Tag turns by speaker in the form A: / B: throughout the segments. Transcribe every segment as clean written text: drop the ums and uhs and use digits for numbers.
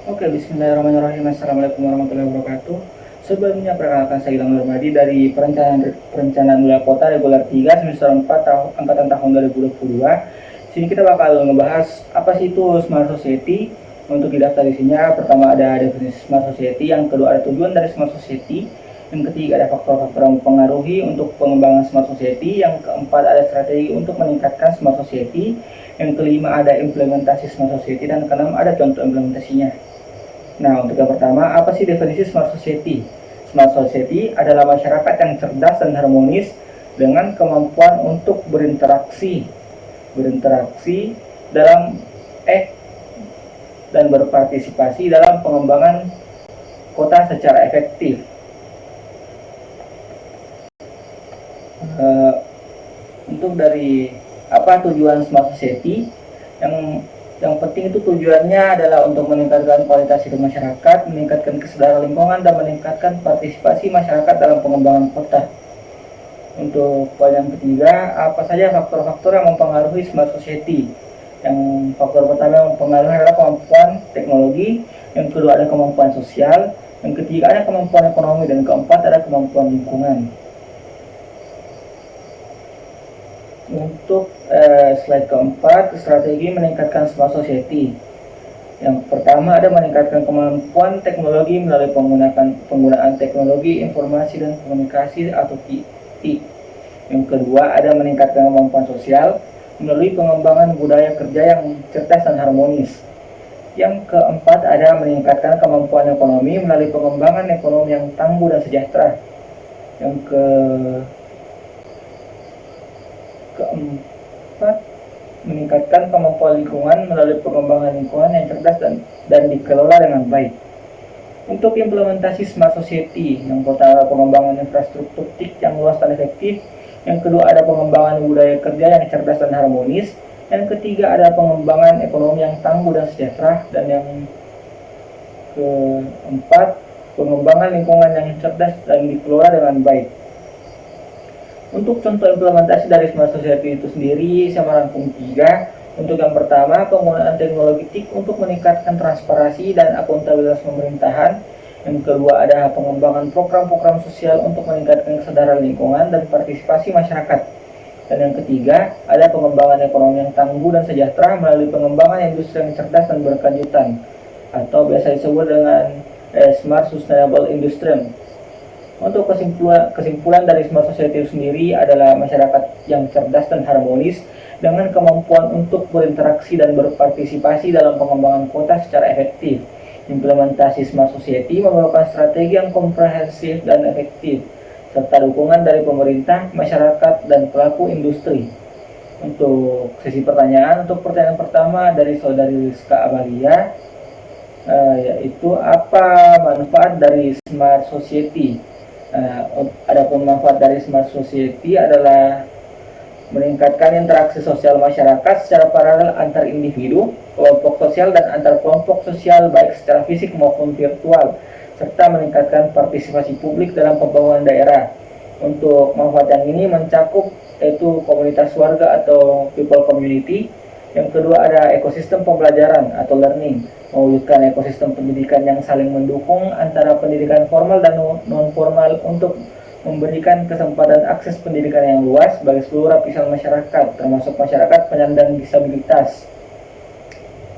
A: Oke, bismillahirrahmanirrahim. Assalamualaikum warahmatullahi wabarakatuh. Sebelumnya perkenalkan saya Ilham Nurmadi dari Perencanaan Wilayah Kota Reguler 3 semester 4 angkatan tahun 2022. Sini kita bakal ngebahas apa sih itu Smart Society. Untuk didaftar isinya, pertama ada definisi Smart Society, yang kedua ada tujuan dari Smart Society, yang ketiga ada faktor-faktor yang mempengaruhi untuk pengembangan Smart Society, yang keempat ada strategi untuk meningkatkan Smart Society, yang kelima ada implementasi Smart Society, dan keenam ada contoh implementasinya. Nah, untuk yang pertama, apa sih definisi Smart Society? Smart Society adalah masyarakat yang cerdas dan harmonis dengan kemampuan untuk berinteraksi dalam dan berpartisipasi dalam pengembangan kota secara efektif. Untuk dari apa tujuan Smart Society, yang penting itu tujuannya adalah untuk meningkatkan kualitas hidup masyarakat, meningkatkan kesadaran lingkungan, dan meningkatkan partisipasi masyarakat dalam pengembangan kota. Untuk poin yang ketiga, apa saja faktor-faktor yang mempengaruhi Smart Society? Yang faktor pertama yang mempengaruhi adalah kemampuan teknologi, yang kedua ada kemampuan sosial, yang ketiga ada kemampuan ekonomi, dan keempat ada kemampuan lingkungan. Untuk slide keempat, strategi meningkatkan Smart Society. Yang pertama ada meningkatkan kemampuan teknologi melalui penggunaan teknologi informasi dan komunikasi atau TIK. Yang kedua ada meningkatkan kemampuan sosial melalui pengembangan budaya kerja yang cerdas dan harmonis. Yang keempat ada meningkatkan kemampuan ekonomi melalui pengembangan ekonomi yang tangguh dan sejahtera. Yang keempat meningkatkan kemampuan lingkungan melalui pengembangan lingkungan yang cerdas dan dikelola dengan baik. Untuk implementasi Smart Society, yang pertama pengembangan infrastruktur TIK yang luas dan efektif, yang kedua ada pengembangan budaya kerja yang cerdas dan harmonis, yang ketiga ada pengembangan ekonomi yang tangguh dan sejahtera, dan yang keempat pengembangan lingkungan yang cerdas dan dikelola dengan baik. Untuk contoh implementasi dari Smart Society itu sendiri, saya merangkum 3. Untuk yang pertama, penggunaan teknologi TIK untuk meningkatkan transparansi dan akuntabilitas pemerintahan. Yang kedua, ada pengembangan program-program sosial untuk meningkatkan kesadaran lingkungan dan partisipasi masyarakat. Dan yang ketiga, ada pengembangan ekonomi yang tangguh dan sejahtera melalui pengembangan industri yang cerdas dan berkelanjutan, atau biasa disebut dengan Smart Sustainable Industry. Untuk kesimpulan dari Smart Society itu sendiri adalah masyarakat yang cerdas dan harmonis dengan kemampuan untuk berinteraksi dan berpartisipasi dalam pengembangan kota secara efektif. Implementasi Smart Society memerlukan strategi yang komprehensif dan efektif, serta dukungan dari pemerintah, masyarakat, dan pelaku industri. Untuk sesi pertanyaan, untuk pertanyaan pertama dari saudari Rizka Amalia, yaitu apa manfaat dari Smart Society? Adapun manfaat dari Smart Society adalah meningkatkan interaksi sosial masyarakat secara paralel antar individu, kelompok sosial, dan antar kelompok sosial baik secara fisik maupun virtual, serta meningkatkan partisipasi publik dalam pembangunan daerah. Untuk manfaat yang ini mencakup yaitu komunitas warga atau people community. Yang kedua ada ekosistem pembelajaran atau learning, mewujudkan ekosistem pendidikan yang saling mendukung antara pendidikan formal dan non-formal untuk memberikan kesempatan akses pendidikan yang luas bagi seluruh lapisan masyarakat, termasuk masyarakat penyandang disabilitas.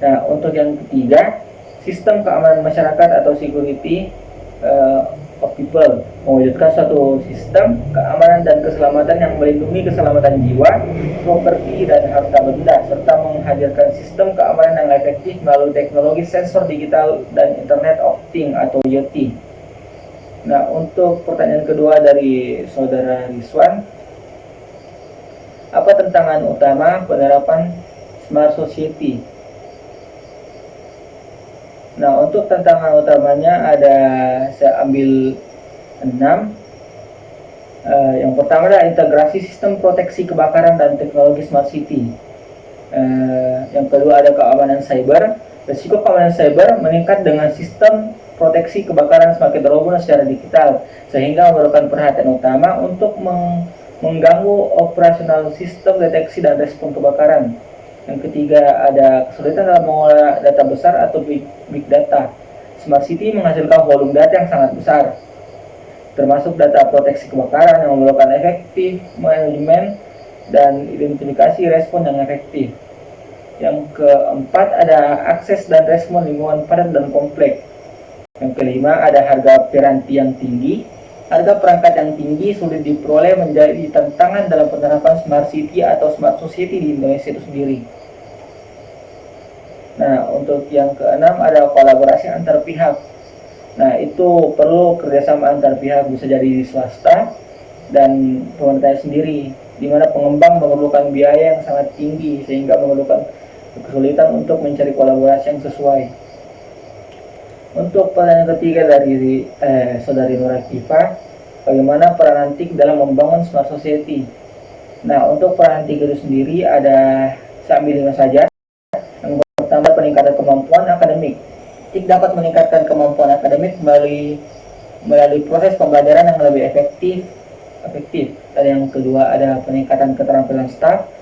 A: Nah, untuk yang ketiga, sistem keamanan masyarakat atau security of people, mewujudkan suatu sistem keamanan dan keselamatan yang melindungi keselamatan jiwa, properti, dan harta benda, serta menghadirkan sistem keamanan yang efektif melalui teknologi sensor digital dan Internet of Things atau IoT. Nah, untuk pertanyaan kedua dari saudara Rizwan, apa tantangan utama penerapan Smart Society? Nah, untuk tantangan utamanya ada, saya ambil 6. Yang pertama adalah integrasi sistem proteksi kebakaran dan teknologi Smart City. Yang kedua ada keamanan cyber. Risiko keamanan cyber meningkat dengan sistem proteksi kebakaran semakin terhubung secara digital, sehingga memerlukan perhatian utama untuk mengganggu operasional sistem deteksi dan respon kebakaran. Yang ketiga, ada kesulitan dalam mengolah data besar atau big data. Smart City menghasilkan volume data yang sangat besar, termasuk data proteksi kebakaran yang memerlukan efektif manajemen dan identifikasi respon yang efektif. Yang keempat, ada akses dan respon lingkungan padat dan kompleks. Yang kelima, ada harga piranti yang tinggi. Harga perangkat yang tinggi sulit diperoleh menjadi tantangan dalam penerapan Smart City atau Smart Society di Indonesia itu sendiri. Nah, untuk yang keenam, ada kolaborasi antar pihak. Nah, itu perlu kerjasama antar pihak, bisa jadi di swasta dan pemerintah sendiri, di mana pengembang memerlukan biaya yang sangat tinggi sehingga memerlukan kesulitan untuk mencari kolaborasi yang sesuai. Untuk pertanyaan ketiga dari Saudari Nur Akifah, bagaimana peran TIK dalam membangun Smart Society? Nah, untuk peran TIK itu sendiri ada sambil saja. Yang pertama, peningkatan kemampuan akademik. TIK dapat meningkatkan kemampuan akademik melalui proses pembelajaran yang lebih efektif. Dan yang kedua, ada peningkatan keterampilan staf.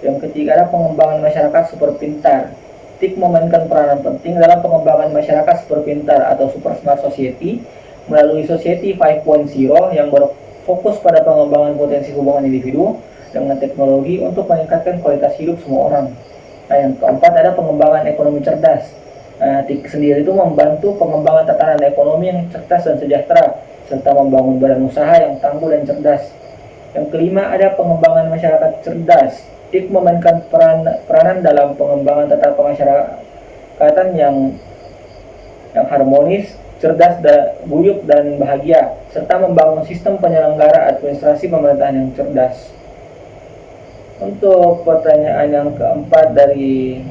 A: Yang ketiga, ada pengembangan masyarakat super pintar. TIK memainkan peranan penting dalam pengembangan masyarakat super pintar atau super smart society melalui Society 5.0 yang berfokus pada pengembangan potensi hubungan individu dengan teknologi untuk meningkatkan kualitas hidup semua orang. Nah, yang keempat, ada pengembangan ekonomi cerdas. TIK sendiri itu membantu pengembangan tatanan ekonomi yang cerdas dan sejahtera, serta membangun badan usaha yang tangguh dan cerdas. Yang kelima, ada pengembangan masyarakat cerdas. TIK memainkan peranan dalam pengembangan tata kemasyarakatan yang harmonis, cerdas, guyup, dan bahagia, serta membangun sistem penyelenggara administrasi pemerintahan yang cerdas. Untuk pertanyaan yang keempat dari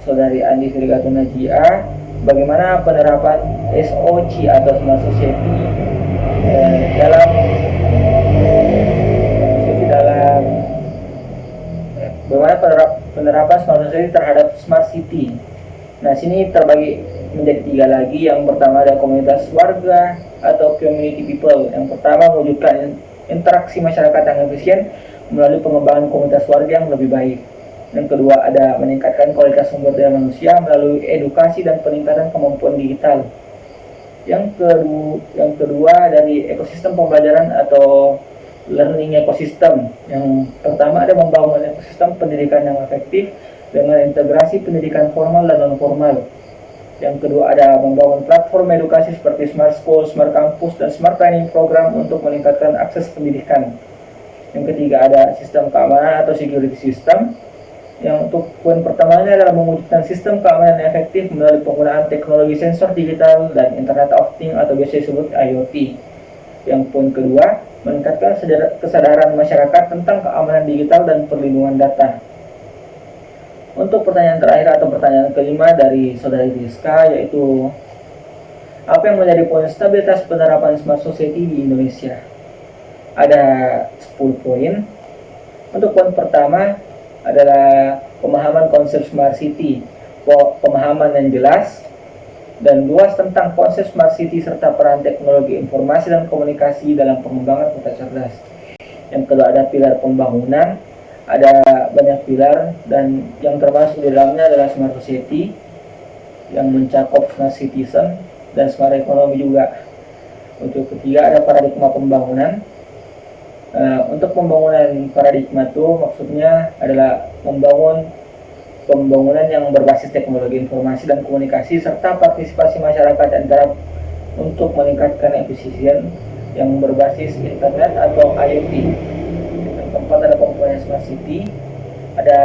A: Saudari Andi Firgatun Najia, bagaimana penerapan SOC atau Smart Society dalam bagaimana penerapan Smart Society terhadap Smart City. Nah, sini terbagi menjadi tiga lagi. Yang pertama, ada komunitas warga atau community people. Yang pertama, mewujudkan interaksi masyarakat yang efisien melalui pengembangan komunitas warga yang lebih baik. Yang kedua, ada meningkatkan kualitas sumber daya manusia melalui edukasi dan peningkatan kemampuan digital. Yang kedua, dari ekosistem pembelajaran atau learning ecosystem. Yang pertama, ada membangun ekosistem pendidikan yang efektif dengan integrasi pendidikan formal dan non-formal. Yang kedua, ada membangun platform edukasi seperti Smart School, Smart Campus, dan Smart Training Program untuk meningkatkan akses pendidikan. Yang ketiga, ada sistem keamanan atau security system. Yang untuk poin pertamanya adalah mewujudkan sistem keamanan yang efektif melalui penggunaan teknologi sensor digital dan Internet of Things atau biasa disebut IoT. Yang poin kedua, meningkatkan kesadaran masyarakat tentang keamanan digital dan perlindungan data. Untuk pertanyaan terakhir atau pertanyaan kelima dari Saudari Rizka, yaitu apa yang menjadi poin stabilitas penerapan Smart Society di Indonesia? Ada 10 poin. Untuk poin pertama adalah pemahaman konsep Smart City, pemahaman yang jelas dan luas tentang konsep Smart City serta peran teknologi informasi dan komunikasi dalam pengembangan kota cerdas. Yang kedua, ada pilar pembangunan. Ada banyak pilar dan yang termasuk di dalamnya adalah Smart Society yang mencakup Smart Citizen dan Smart Economy juga. Untuk ketiga, ada paradigma pembangunan. Untuk pembangunan paradigma itu maksudnya adalah membangun pembangunan yang berbasis teknologi informasi dan komunikasi serta partisipasi masyarakat antara untuk meningkatkan efisien yang berbasis internet atau IoT. Yang keempat, ada komponen Smart City. Ada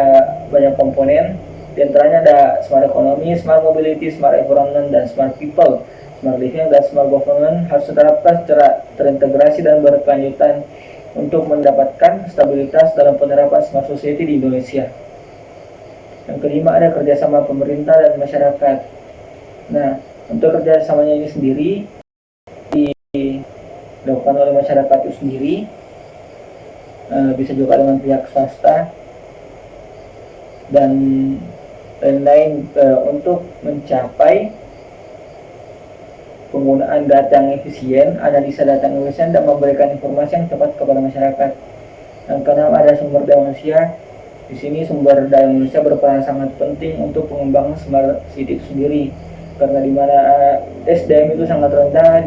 A: banyak komponen, diantaranya ada Smart Economy, Smart Mobility, Smart Environment, dan Smart People. Smart Living dan Smart Government harus diterapkan secara terintegrasi dan berkelanjutan untuk mendapatkan stabilitas dalam penerapan Smart Society di Indonesia. Yang kelima, ada kerjasama pemerintah dan masyarakat. Nah, untuk kerjasamanya ini sendiri dilakukan oleh masyarakat itu sendiri, bisa juga dengan pihak swasta dan lain-lain untuk mencapai penggunaan data yang efisien, analisa data yang efisien, dan memberikan informasi yang tepat kepada masyarakat. Yang keenam, ada sumber daya manusia. Di sini sumber daya manusia berperan sangat penting untuk pengembangan smart city itu sendiri, karena di mana SDM itu sangat rendah,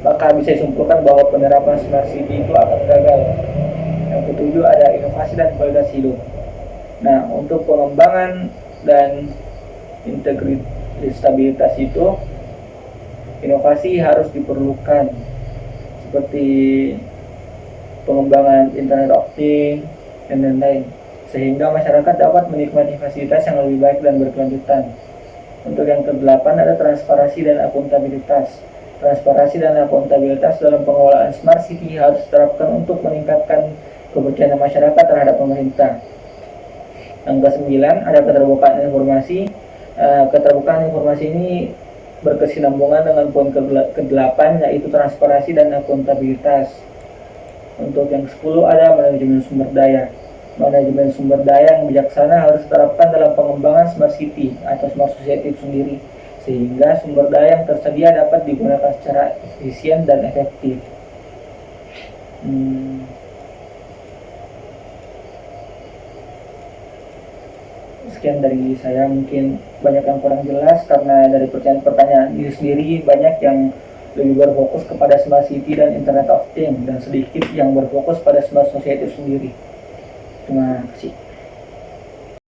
A: maka bisa disimpulkan bahwa penerapan smart city itu akan gagal. Yang ketujuh ada inovasi dan kualitas hidup. Nah, untuk pengembangan dan integritas stabilitas itu, inovasi harus diperlukan, seperti pengembangan internet of things dan lain-lain, sehingga masyarakat dapat menikmati fasilitas yang lebih baik dan berkelanjutan. Untuk yang kedelapan ada transparansi dan akuntabilitas. Transparansi dan akuntabilitas dalam pengelolaan smart city harus diterapkan untuk meningkatkan kepercayaan masyarakat terhadap pemerintah. Yang ke-9 ada keterbukaan informasi. Keterbukaan informasi ini berkesinambungan dengan poin ke-8, yaitu transparansi dan akuntabilitas. Untuk yang ke-10 ada manajemen sumber daya. Manajemen sumber daya yang bijaksana harus diterapkan dalam pengembangan smart city atau smart society itu sendiri, sehingga sumber daya yang tersedia dapat digunakan secara efisien dan efektif. Sekian dari saya, mungkin banyak yang kurang jelas karena dari pertanyaan ini sendiri banyak yang lebih berfokus kepada smart city dan internet of things dan sedikit yang berfokus pada smart society sendiri. Terima kasih.